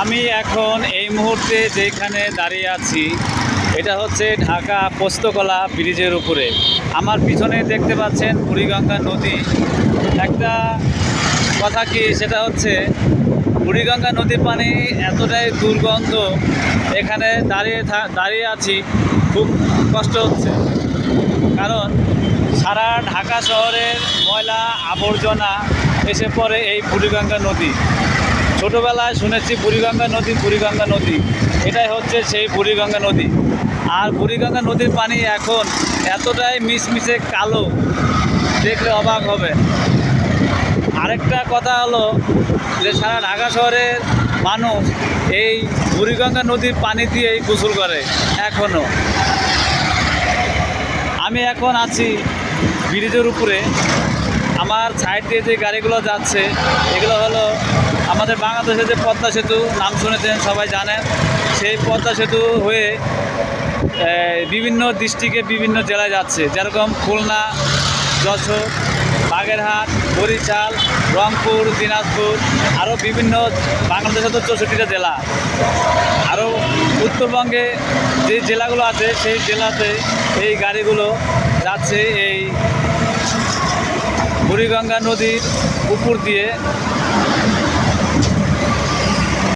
আমি এখন এই মুহূর্তে যেখানে দাঁড়িয়ে আছি এটা হচ্ছে ঢাকা পোস্তকলা ব্রিজের উপরে। আমার পিছনে দেখতে পাচ্ছেন বুড়িগঙ্গা নদী। একটা কথা কি, সেটা হচ্ছে বুড়িগঙ্গা নদীর পানি এতটাই দুর্গন্ধ, এখানে দাঁড়িয়ে আছি খুব কষ্ট হচ্ছে। কারণ সারা ঢাকা শহরের ময়লা আবর্জনা এসে পড়ে এই বুড়িগঙ্গা নদী। ছোটোবেলায় শুনেছি বুড়িগঙ্গা নদী, এটাই হচ্ছে সেই বুড়িগঙ্গা নদী। আর বুড়িগঙ্গা নদীর পানি এখন এতটাই মিশমিশে কালো, দেখলে অবাক হবে। আরেকটা কথা হলো যে সারা ঢাকা শহরের মানুষ এই বুড়িগঙ্গা নদীর পানি দিয়েই গোসল করে এখনও। আমি এখন আছি ব্রিজের উপরে। আমার সাইড দিয়ে যে গাড়িগুলো যাচ্ছে এগুলো হলো আমাদের বাংলাদেশের যে পদ্মা সেতু, নাম শুনেছেন সবাই জানেন। সেই পদ্মা সেতু হয়ে বিভিন্ন ডিস্ট্রিক্টে বিভিন্ন জেলায় যাচ্ছে, যেরকম খুলনা, যশোর, বাগেরহাট, বরিশাল, রংপুর, দিনাজপুর, আরও বিভিন্ন বাংলাদেশের তো 64টা জেলা। আরও উত্তরবঙ্গে যে জেলাগুলো আছে সেই জেলাতে এই গাড়িগুলো যাচ্ছে এই বুড়িগঙ্গা নদীর উপর দিয়ে।